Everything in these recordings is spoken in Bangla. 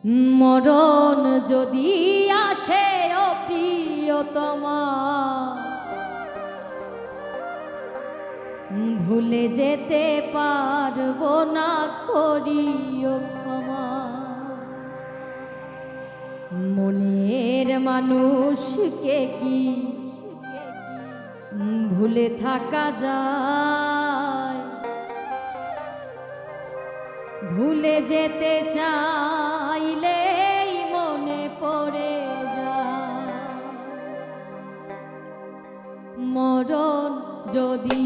মরণ যদি আসে ও প্রিয়তমা, ভুলে যেতে পারবো না, করিও ক্ষমা। মনের মানুষকে কি ভুলে থাকা যায়? ভুলে যেতে চাইলেই মনে পড়ে যায়। মরণ যদি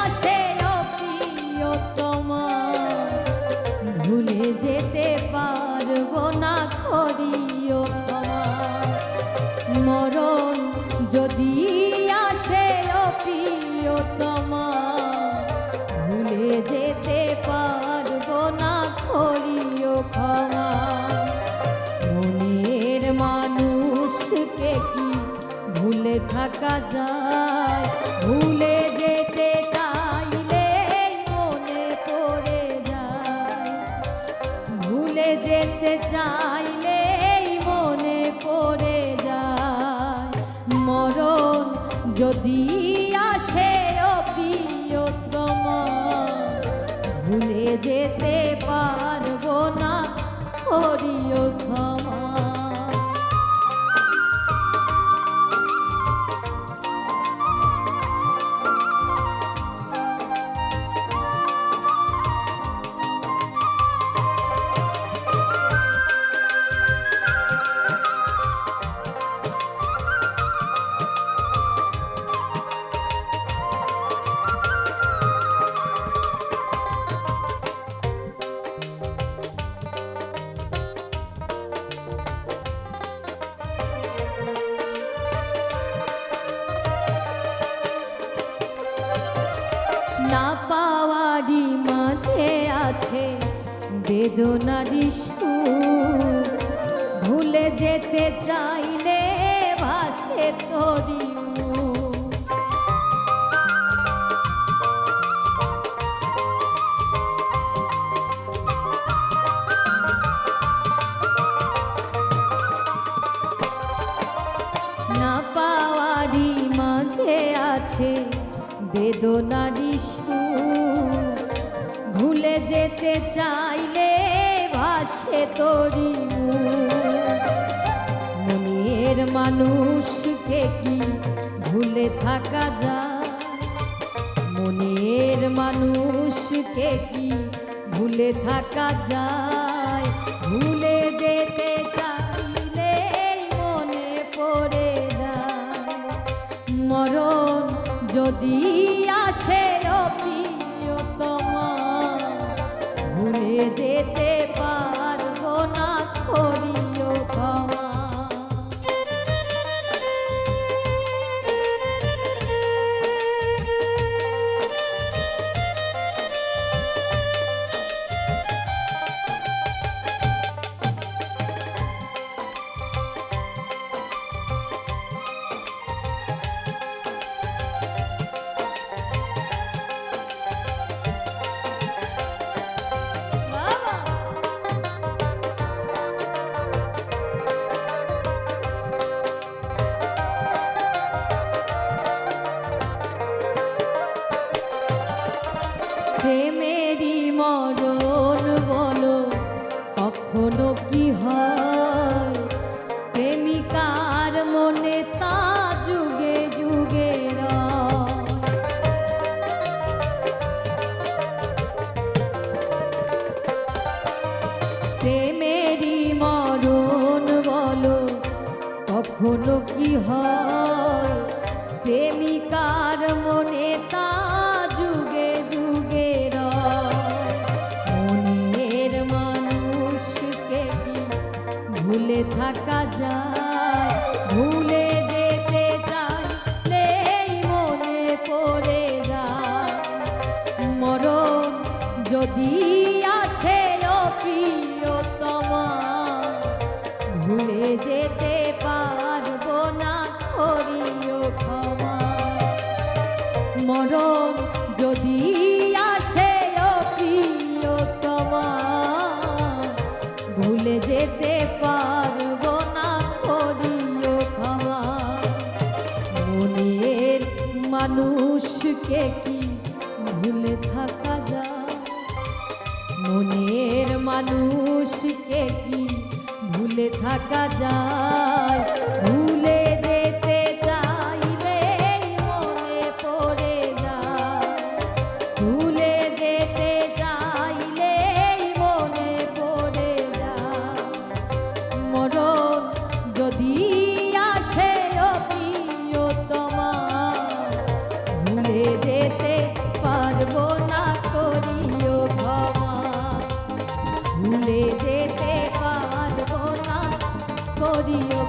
আসে ও প্রিয়তমা, ভুলে যেতে পারবো না, করিও ক্ষমা। মরণ যদি আসে ও প্রিয়তমা, ভুলে যেতে পারবো না, করিও ক্ষমা। মনের মানুষকে কি ভুলে থাকা যায়? ভুলে যেতে চাইলে মনে পড়ে যায়। ভুলে যেতে চাইলে মনে পড়ে যায়। মরণ যদি আসে ও প্রিয়তমা, ভুলে যেতে পারবো না, করিও ক্ষমা। না পাওয়ারই মাঝে আছে বেদনারই সুর, ভুলে যেতে চাইলে ভাসে তোরি মুখ। না পাওয়ারই মাঝে আছে বেদনারই সুর, ভুলে যেতে চাইলে ভাসে তোরি মুখ। মনের মানুষকে কি ভুলে থাকা যায়? মনের মানুষকে কি ভুলে থাকা যায়? ভুলে যেতে চাইলে মনে পড়ে যায়। মরণ যদি আসে ও প্রিয়তমা, ভুলে যেতে পারবো না, করিও ক্ষমা। প্রেমেরই মরণ বলো কখনো কি হয়? প্রেমিকার মনে তা যুগে যুগে রয়। প্রেমেরই মরণ বলো কখনো কি হয়? প্রেমিকার মনে তা যুগে যুগে রয়। মনের মানুষকে কি ভুলে থাকা যায়? ভুলে যেতে চাইলেই মনে পড়ে যায়। মরণ যদি আসে ও প্রিয়তমা, ভুলে যেতে পারবো না, করিও ক্ষমা। মরণ যদি আসে ও প্রিয়তমা, ভুলে যেতে পারবো না, করিও ক্ষমা। মনের মানুষকে কি ভুলে থাকা যায়? মনের মানুষকে কি ভুলে থাকা যায়? ভুলে যেতে চাইলে মনে পড়ে যায়, ভুলে যেতে চাইলে মনে পড়ে যায়। মরণ যদি আসে ও প্রিয়তমা, ভুলে যেতে পারবো না, করিও ক্ষমা। ভুলে যেতে পারবো না, করিও